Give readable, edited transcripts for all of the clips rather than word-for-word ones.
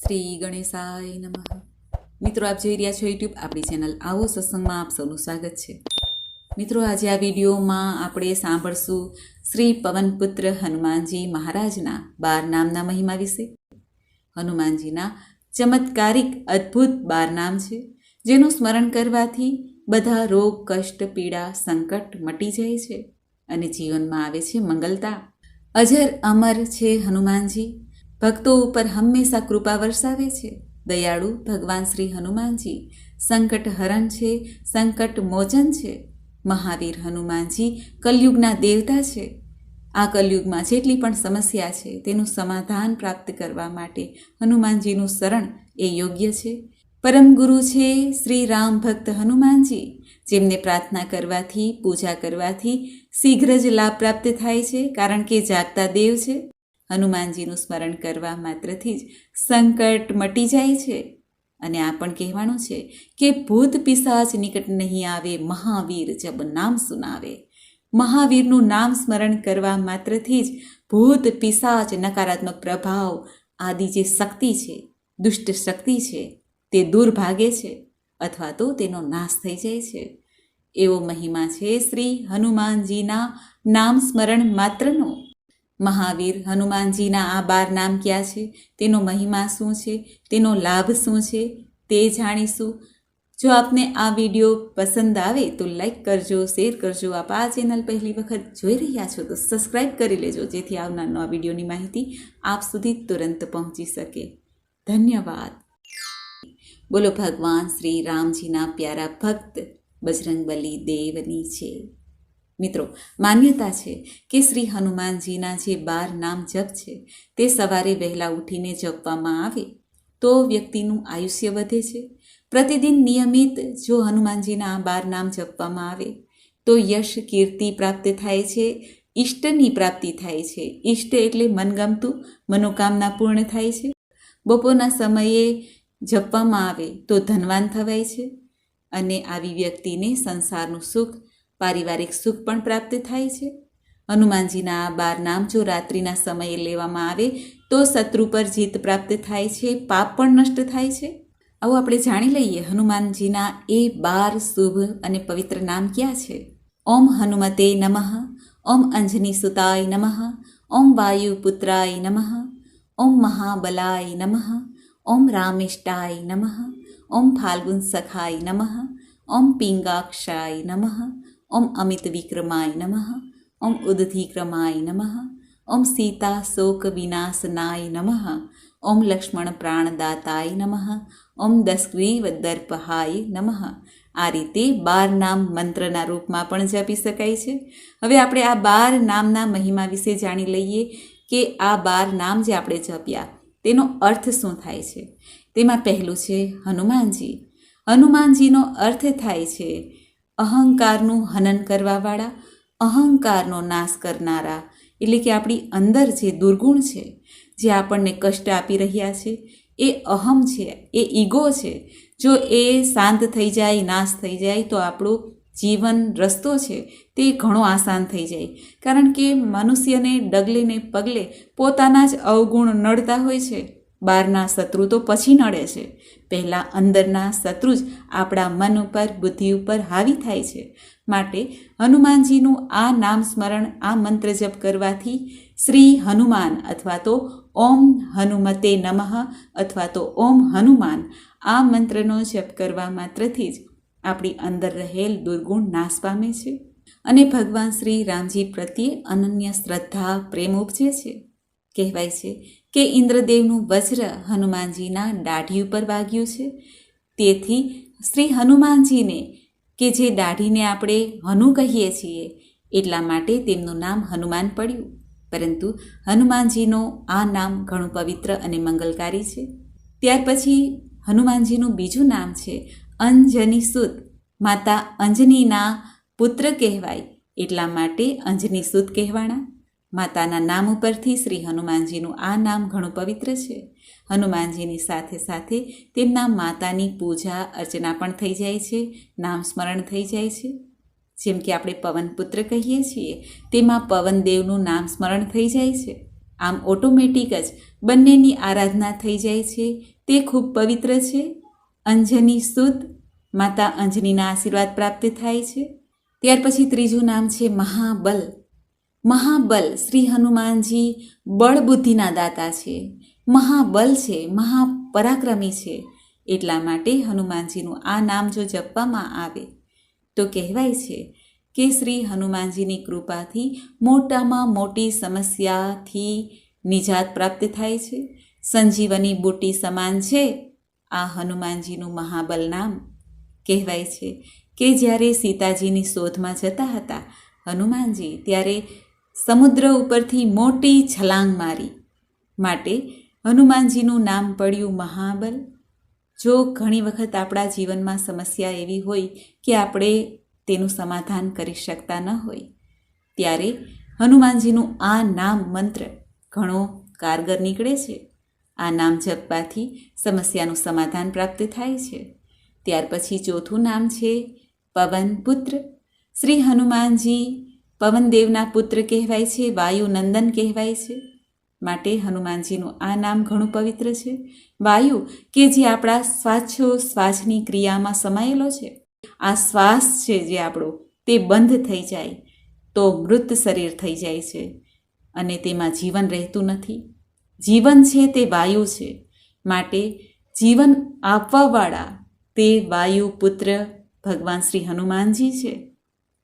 શ્રી ગણેશાય નમઃ. મિત્રો, આપ જોઈ રહ્યા છો યુટ્યુબ આપણી ચેનલ આવો સત્સંગમાં આપ સૌનું સ્વાગત છે. મિત્રો, આજે આ વિડીયોમાં આપણે સાંભળશું શ્રી પવનપુત્ર હનુમાનજી મહારાજના 12 નામના મહિમા વિશે. હનુમાનજીના ચમત્કારિક અદ્ભુત 12 નામ છે, જેનું સ્મરણ કરવાથી બધા રોગ, કષ્ટ, પીડા, સંકટ મટી જાય છે અને જીવનમાં આવે છે મંગલતા. અજર અમર છે હનુમાનજી, ભક્તો ઉપર હંમેશા કૃપા વરસાવે છે. દયાળુ ભગવાન શ્રી હનુમાનજી સંકટ હરણ છે, સંકટ મોચન છે. મહાવીર હનુમાનજી કલયુગના દેવતા છે. આ કલયુગમાં જેટલી પણ સમસ્યા છે તેનું સમાધાન પ્રાપ્ત કરવા માટે હનુમાનજીનું શરણ એ યોગ્ય છે. પરમ ગુરુ છે શ્રી રામ ભક્ત હનુમાનજી, જેમને પ્રાર્થના કરવાથી, પૂજા કરવાથી શીઘ્ર જ લાભ પ્રાપ્ત થાય છે, કારણ કે જાગતા દેવ છે. હનુમાનજીનું સ્મરણ કરવા માત્રથી જ સંકટ મટી જાય છે. અને આ પણ કહેવાનું છે કે ભૂત પિશાચ નિકટ નહીં આવે, મહાવીર જબ નામ સુનાવે. મહાવીરનું નામ સ્મરણ કરવા માત્રથી જ ભૂત પિશાચ, નકારાત્મક પ્રભાવ આદિ જે શક્તિ છે, દુષ્ટ શક્તિ છે, તે દૂર ભાગે છે અથવા તો તેનો નાશ થઈ જાય છે. એવો મહિમા છે શ્રી હનુમાનજીના નામ સ્મરણ માત્રનો. મહાવીર હનુમાનજીના આ 12 નામ ક્યાં છે, તેનો મહિમા શું છે, તેનો લાભ શું છે, તે જાણીશું. જો આપને આ વિડીયો પસંદ આવે તો લાઈક કરજો, શેર કરજો. આપ આ ચેનલ પહેલી વખત જોઈ રહ્યા છો તો સબસ્ક્રાઈબ કરી લેજો, જેથી આવનાર નવા વિડીયોની માહિતી આપ સુધી તુરંત પહોંચી શકે. ધન્યવાદ. બોલો ભગવાન શ્રી રામજીના પ્યારા ભક્ત બજરંગબલી દેવની છે. મિત્રો, માન્યતા છે કે શ્રી હનુમાનજીના જે 12 નામ જપ છે તે સવારે વહેલા ઉઠીને જપવામાં આવે તો વ્યક્તિનું આયુષ્ય વધે છે. પ્રતિદિન નિયમિત જો હનુમાનજીના 12 નામ જપવામાં આવે તો યશ, કીર્તિ પ્રાપ્ત થાય છે, ઈષ્ટની પ્રાપ્તિ થાય છે. ઈષ્ટ એટલે મનગમતું, મનોકામના પૂર્ણ થાય છે. બપોરના સમયે જપવામાં આવે તો ધનવાન થવાય છે અને આવી વ્યક્તિને સંસારનું સુખ, પારિવારિક સુખ પણ પ્રાપ્ત થાય છે. હનુમાનજીના આ 12 નામ જો રાત્રિના સમયે લેવામાં આવે તો શત્રુ પર જીત પ્રાપ્ત થાય છે, પાપ પણ નષ્ટ થાય છે. આવો આપણે જાણી લઈએ હનુમાનજીના એ 12 શુભ અને પવિત્ર નામ ક્યાં છે. ઓમ હનુમતે નમઃ, ઓમ અંજની સુતાય નમઃ, ઓમ વાયુપુત્રાય નમઃ, ઓમ મહાબલાય નમઃ, ઓમ રામેષ્ટાય નમઃ, ઓમ ફાલ્ગુન સખાય નમઃ, ઓમ પિંગાક્ષાય નમઃ, ઓમ અમિત વિક્રમાય નમઃ, ઓમ ઉદધિક્રમાય નમઃ, ઓમ સીતા શોક વિનાશનાય નમઃ, ઓમ લક્ષ્મણ પ્રાણદાતાય નમઃ, ઓમ દશગ્રીવ દર્પહાય નમઃ. આ રીતે 12 નામ મંત્રના રૂપમાં પણ જપી શકાય છે. હવે આપણે આ 12 નામના મહિમા વિશે જાણી લઈએ કે આ 12 નામ જે આપણે જપ્યા તેનો અર્થ શું થાય છે. તેમાં પહેલું છે હનુમાનજી. હનુમાનજીનો અર્થ થાય છે અહંકારનું હનન કરવાવાળા, અહંકારનો નાશ કરનારા. એટલે કે આપણી અંદર જે દુર્ગુણ છે, જે આપણને કષ્ટ આપી રહ્યા છે, એ અહમ છે, એ ઈગો છે. જો એ શાંત થઈ જાય, નાશ થઈ જાય તો આપણું જીવન રસ્તો છે તે ઘણો આસાન થઈ જાય. કારણ કે મનુષ્યને ડગલે ને પગલે પોતાના જ અવગુણ નડતા હોય છે. બહારના શત્રુ તો પછી નડે છે, પહેલાં અંદરના શત્રુ જ આપણા મન ઉપર, બુદ્ધિ ઉપર હાવી થાય છે. માટે હનુમાનજીનું આ નામ સ્મરણ, આ મંત્ર જપ કરવાથી શ્રી હનુમાન અથવા તો ઓમ હનુમતે નમઃ અથવા તો ઓમ હનુમાન, આ મંત્રનો જપ કરવા માત્રથી જ આપણી અંદર રહેલ દુર્ગુણ નાશ પામે છે અને ભગવાન શ્રી રામજી પ્રત્યે અનન્ય શ્રદ્ધા, પ્રેમ ઉપજે છે. કહેવાય છે કે ઇન્દ્રદેવનું વજ્ર હનુમાનજીના દાઢી ઉપર વાગ્યું છે. તેથી શ્રી હનુમાનજીને, કે જે દાઢીને આપણે હનુ કહીએ છીએ, એટલા માટે તેમનું નામ હનુમાન પડ્યું. પરંતુ હનુમાનજીનો આ નામ ઘણું પવિત્ર અને મંગલકારી છે. ત્યાર પછી હનુમાનજીનું બીજું નામ છે અંજની સુત. માતા અંજનીના પુત્ર કહેવાય એટલા માટે અંજની સુત કહેવાણા. માતાના નામ ઉપરથી શ્રી હનુમાનજીનું આ નામ ઘણું પવિત્ર છે. હનુમાનજીની સાથે સાથે તેમના માતાની પૂજા અર્ચના પણ થઈ જાય છે, નામ સ્મરણ થઈ જાય છે. જેમ કે આપણે પવનપુત્ર કહીએ છીએ, તેમાં પવનદેવનું નામ સ્મરણ થઈ જાય છે. આમ ઓટોમેટિક જ બંનેની આરાધના થઈ જાય છે. તે ખૂબ પવિત્ર છે. અંજની સુત માતા અંજનીના આશીર્વાદ પ્રાપ્ત થાય છે. ત્યાર પછી ત્રીજું નામ છે મહાબલ. મહાબલ શ્રી હનુમાનજી બળ બુદ્ધિના દાતા છે, મહાબલ છે, મહાપરાક્રમી છે. એટલા માટે હનુમાનજીનું આ નામ જો જપવામાં આવે તો કહેવાય છે કે શ્રી હનુમાનજીની કૃપાથી મોટામાં મોટી સમસ્યાથી નિજાત પ્રાપ્ત થાય છે. સંજીવની બુટી સમાન છે આ હનુમાનજીનું મહાબલ નામ. કહેવાય છે કે જ્યારે સીતાજીની શોધમાં જતા હતા હનુમાનજી, ત્યારે સમુદ્ર ઉપરથી મોટી છલાંગ મારી, માટે હનુમાનજીનું નામ પડ્યું મહાબલ. જો ઘણી વખત આપણા જીવનમાં સમસ્યા એવી હોય કે આપણે તેનું સમાધાન કરી શકતા ન હોય, ત્યારે હનુમાનજીનું આ નામ મંત્ર ઘણો કારગર નીકળે છે. આ નામ જપવાથી સમસ્યાનું સમાધાન પ્રાપ્ત થાય છે. ત્યાર પછી ચોથું નામ છે પવનપુત્ર. શ્રી હનુમાનજી પવનદેવના પુત્ર કહેવાય છે, વાયુનંદન કહેવાય છે. માટે હનુમાનજીનું આ નામ ઘણું પવિત્ર છે. વાયુ કે જે આપણા શ્વાસોશ્વાસની ક્રિયામાં સમાયેલો છે, આ શ્વાસ છે જે આપણો તે બંધ થઈ જાય તો મૃત શરીર થઈ જાય છે અને તેમાં જીવન રહેતું નથી. જીવન છે તે વાયુ છે, માટે જીવન આપવાવાળા તે વાયુપુત્ર ભગવાન શ્રી હનુમાનજી છે.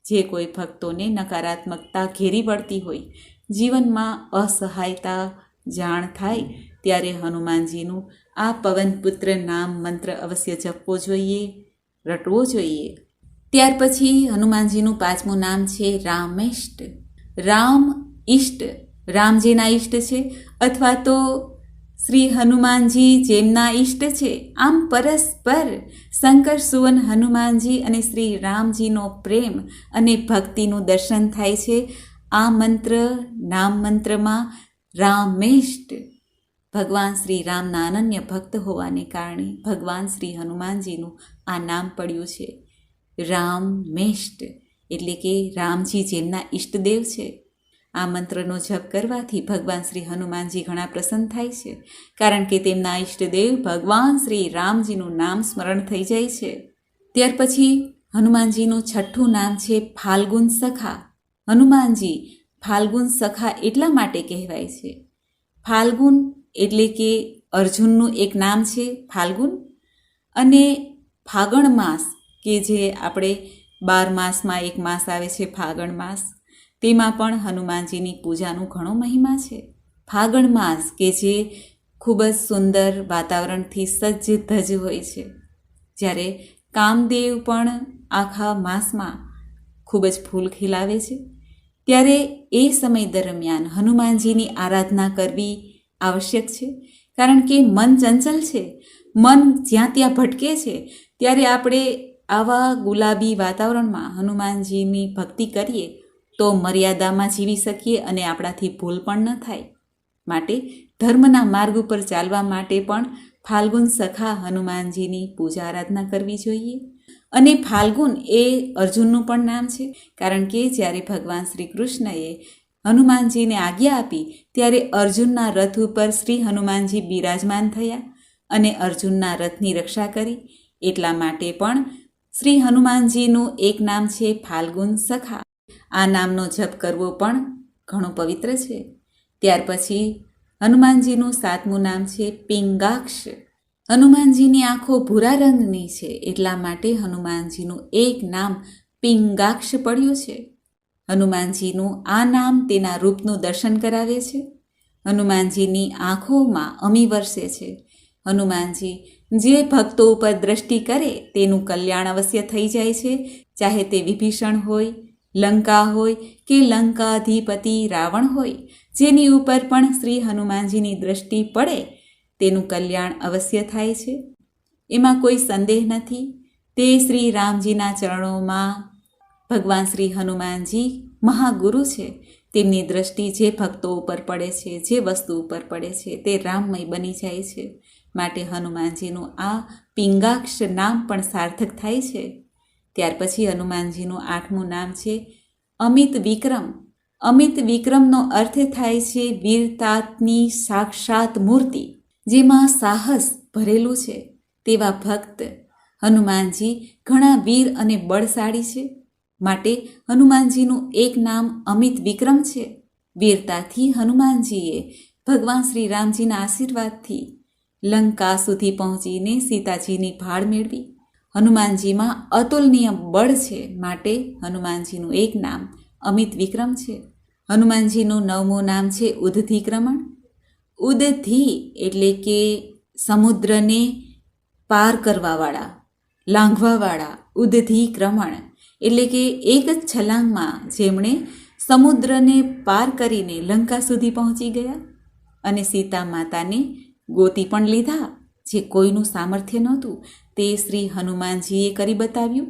જે કોઈ ભક્તોને નકારાત્મકતા ઘેરી વળતી હોય, જીવનમાં અસહાયતા જાણ થાય, ત્યારે હનુમાનજીનું આ પવનપુત્ર નામ મંત્ર અવશ્ય જપવો જોઈએ, રટવો જોઈએ. ત્યાર પછી હનુમાનજીનું પાંચમું નામ છે રામેષ્ટ. રામ ઈષ્ટ, રામ જેના ઈષ્ટ છે અથવા તો શ્રી હનુમાનજી જેમના ઈષ્ટ છે, આમ પરસ્પર શંકર સુવન હનુમાનજી અને શ્રી રામજીનો પ્રેમ અને ભક્તિનું દર્શન થાય છે આ મંત્ર નામ મંત્રમાં. રામેષ્ટ ભગવાન શ્રી રામના અનન્ય ભક્ત હોવાને કારણે ભગવાન શ્રી હનુમાનજીનું આ નામ પડ્યું છે રામેષ્ટ, એટલે કે રામજી જેમના ઈષ્ટદેવ છે. આ મંત્રનો જપ કરવાથી ભગવાન શ્રી હનુમાનજી ઘણા પ્રસન્ન થાય છે, કારણ કે તેમના ઈષ્ટદેવ ભગવાન શ્રી રામજીનું નામ સ્મરણ થઈ જાય છે. ત્યાર પછી હનુમાનજીનું છઠ્ઠું નામ છે ફાલ્ગુન સખા. હનુમાનજી ફાલ્ગુન સખા એટલા માટે કહેવાય છે. ફાલ્ગુન એટલે કે અર્જુનનું એક નામ છે ફાલ્ગુન, અને ફાગણ માસ કે જે આપણે 12 માસમાં એક માસ આવે છે ફાગણ માસ, તેમાં પણ હનુમાનજીની પૂજાનું ઘણો મહિમા છે. ફાગણ માસ કે જે ખૂબ જ સુંદર વાતાવરણથી સજ્જ ધજ હોય છે, જ્યારે કામદેવ પણ આખા માસમાં ખૂબ જ ફૂલ ખીલાવે છે, ત્યારે એ સમય દરમિયાન હનુમાનજીની આરાધના કરવી આવશ્યક છે. કારણ કે મન ચંચલ છે, મન જ્યાં ત્યાં ભટકે છે, ત્યારે આપણે આવા ગુલાબી વાતાવરણમાં હનુમાનજીની ભક્તિ કરીએ તો મર્યાદામાં જીવી શકીએ અને આપણાથી ભૂલ પણ ન થાય. માટે ધર્મના માર્ગ ઉપર ચાલવા માટે પણ ફાલ્ગુન સખા હનુમાનજીની પૂજા આરાધના કરવી જોઈએ. અને ફાલ્ગુન એ અર્જુનનું પણ નામ છે, કારણ કે જ્યારે ભગવાન શ્રી કૃષ્ણએ હનુમાનજીને આજ્ઞા આપી ત્યારે અર્જુનના રથ ઉપર શ્રી હનુમાનજી બિરાજમાન થયા અને અર્જુનના રથની રક્ષા કરી. એટલા માટે પણ શ્રી હનુમાનજીનું એક નામ છે ફાલ્ગુન સખા. આ નામનો જપ કરવો પણ ઘણો પવિત્ર છે. ત્યાર પછી હનુમાનજીનું સાતમું નામ છે પિંગાક્ષ. હનુમાનજીની આંખો ભૂરા રંગની છે, એટલા માટે હનુમાનજીનું એક નામ પિંગાક્ષ પડ્યું છે. હનુમાનજીનું આ નામ તેના રૂપનું દર્શન કરાવે છે. હનુમાનજીની આંખોમાં અમી વરસે છે. હનુમાનજી જે ભક્તો ઉપર દ્રષ્ટિ કરે તેનું કલ્યાણ અવશ્ય થઈ જાય છે, ચાહે તે વિભીષણ હોય, લંકા હોય કે લંકાધિપતિ રાવણ હોય, જેની ઉપર પણ શ્રી હનુમાનજીની દ્રષ્ટિ પડે તેનું કલ્યાણ અવશ્ય થાય છે. એમાં કોઈ સંદેહ નથી. તે શ્રી રામજીના ચરણોમાં ભગવાન શ્રી હનુમાનજી મહાગુરુ છે. તેમની દ્રષ્ટિ જે ભક્તો ઉપર પડે છે, જે વસ્તુ ઉપર પડે છે, તે રામમય બની જાય છે. માટે હનુમાનજીનું આ પિંગાક્ષ નામ પણ સાર્થક થાય છે. ત્યાર પછી હનુમાનજીનું આઠમું નામ છે અમિત વિક્રમ. અમિત વિક્રમનો અર્થ થાય છે વીરતાની સાક્ષાત મૂર્તિ, જેમાં સાહસ ભરેલું છે તેવા ભક્ત હનુમાનજી ઘણા વીર અને બળશાળી છે. માટે હનુમાનજીનું એક નામ અમિત વિક્રમ છે. વીરતાથી હનુમાનજીએ ભગવાન શ્રી રામજીના આશીર્વાદથી લંકા સુધી પહોંચીને સીતાજીની ભાળ મેળવી. હનુમાનજીમાં અતુલનીય બળ છે, માટે હનુમાનજીનું એક નામ અમિત વિક્રમ છે. હનુમાનજીનું 9મું નામ છે ઉદ્ધતિક્રમણ. ઉદ્ધતિ એટલે કે સમુદ્રને પાર કરવાવાળા, લાંઘવાવાળા. ઉદ્ધતિક્રમણ એટલે કે એક જ છલાંગમાં જેમણે સમુદ્રને પાર કરીને લંકા સુધી પહોંચી ગયા અને સીતા માતાને ગોતી પણ લીધા. જે કોઈનું સામર્થ્ય નહોતું તે શ્રી હનુમાનજીએ કરી બતાવ્યું.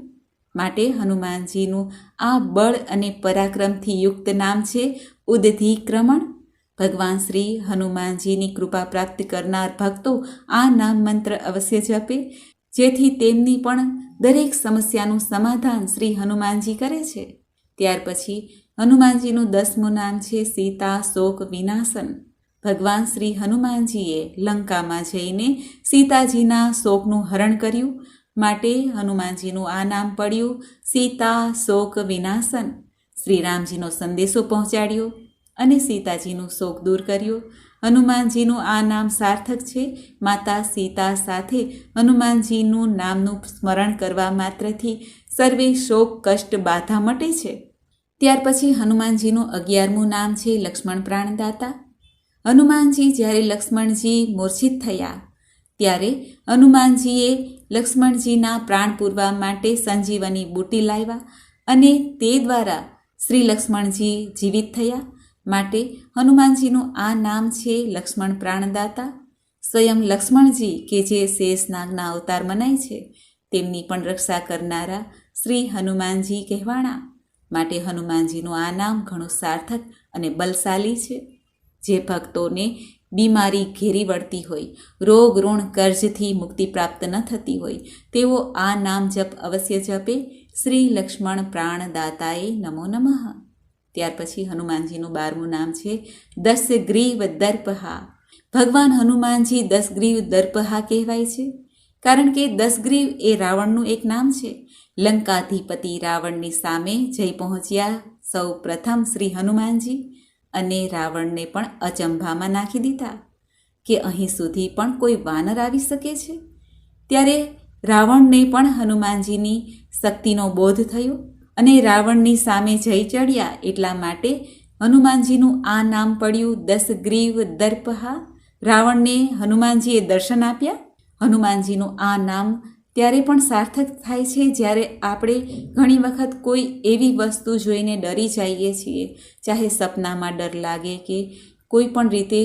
માટે હનુમાનજીનું આ બળ અને પરાક્રમથી યુક્ત નામ છે ઉદ્ધતિક્રમણ. ભગવાન શ્રી હનુમાનજીની કૃપા પ્રાપ્ત કરનાર ભક્તો આ નામ મંત્ર અવશ્ય જપે, જેથી તેમની પણ દરેક સમસ્યાનું સમાધાન શ્રી હનુમાનજી કરે છે. ત્યાર પછી હનુમાનજીનું 10મું નામ છે સીતા શોક વિનાશન. ભગવાન શ્રી હનુમાનજીએ લંકામાં જઈને સીતાજીના શોકનું હરણ કર્યું, માટે હનુમાનજીનું આ નામ પડ્યું સીતા શોક વિનાશન. શ્રી રામજીનો સંદેશો પહોંચાડ્યો અને સીતાજીનું શોક દૂર કર્યો. હનુમાનજીનું આ નામ સાર્થક છે. માતા સીતા સાથે હનુમાનજીનું નામનું સ્મરણ કરવા માત્રથી સર્વે શોક કષ્ટ બાધા મટે છે. ત્યાર પછી હનુમાનજીનું 11મું નામ છે લક્ષ્મણ પ્રાણદાતા. હનુમાનજી જ્યારે લક્ષ્મણજી મૂર્છિત થયા ત્યારે હનુમાનજીએ લક્ષ્મણજીના પ્રાણ પૂરવા માટે સંજીવની બુટી લાવ્યા અને તે દ્વારા શ્રી લક્ષ્મણજી જીવિત થયા. માટે હનુમાનજીનું આ નામ છે લક્ષ્મણ પ્રાણદાતા. સ્વયં લક્ષ્મણજી કે જે શેષનાગના અવતાર મનાય છે, તેમની પણ રક્ષા કરનારા શ્રી હનુમાનજી કહેવાણા. માટે હનુમાનજીનું આ નામ ઘણું સાર્થક અને બલશાલી છે. જે ભક્તોને બીમારી ઘેરી વળતી હોય, રોગ ઋણ કર્જથી મુક્તિ પ્રાપ્ત ન થતી હોય, તેઓ આ નામ જપ અવશ્ય જપે. શ્રી લક્ષ્મણ પ્રાણદાતાએ નમો નમઃ. ત્યાર પછી હનુમાનજીનું 12મું નામ છે દશગ્રીવ દર્પહા. ભગવાન હનુમાનજી દશગ્રીવ દર્પહા કહેવાય છે, કારણ કે દશગ્રીવ એ રાવણનું એક નામ છે. લંકાધિપતિ રાવણની સામે જઈ પહોંચ્યા સૌ પ્રથમ શ્રી હનુમાનજી અને રાવણને પણ અચંભામાં નાખી દીધા કે અહીં સુધી પણ કોઈ વાનર આવી શકે છે. ત્યારે રાવણને પણ હનુમાનજીની શક્તિનો બોધ થયો અને રાવણની સામે જઈ ચડ્યા. એટલા માટે હનુમાનજીનું આ નામ પડ્યું દશગ્રીવ દર્પહા. રાવણને હનુમાનજીએ દર્શન આપ્યા. હનુમાનજીનું આ નામ ત્યારે પણ સાર્થક થાય છે જ્યારે આપણે ઘણી વખત કોઈ એવી વસ્તુ જોઈને ડરી જઈએ છીએ, ચાહે સપનામાં ડર લાગે કે કોઈ પણ રીતે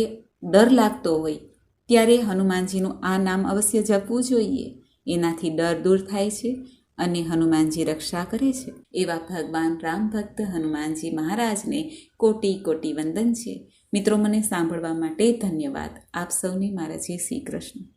ડર લાગતો હોય, ત્યારે હનુમાનજીનું આ નામ અવશ્ય જપવું જોઈએ. એનાથી ડર દૂર થાય છે અને હનુમાનજી રક્ષા કરે છે. એવા ભગવાન રામ ભક્ત હનુમાનજી મહારાજને કોટી કોટી વંદન છે. મિત્રો, મને સાંભળવા માટે ધન્યવાદ. આપ સૌને મારા જય શ્રી કૃષ્ણ.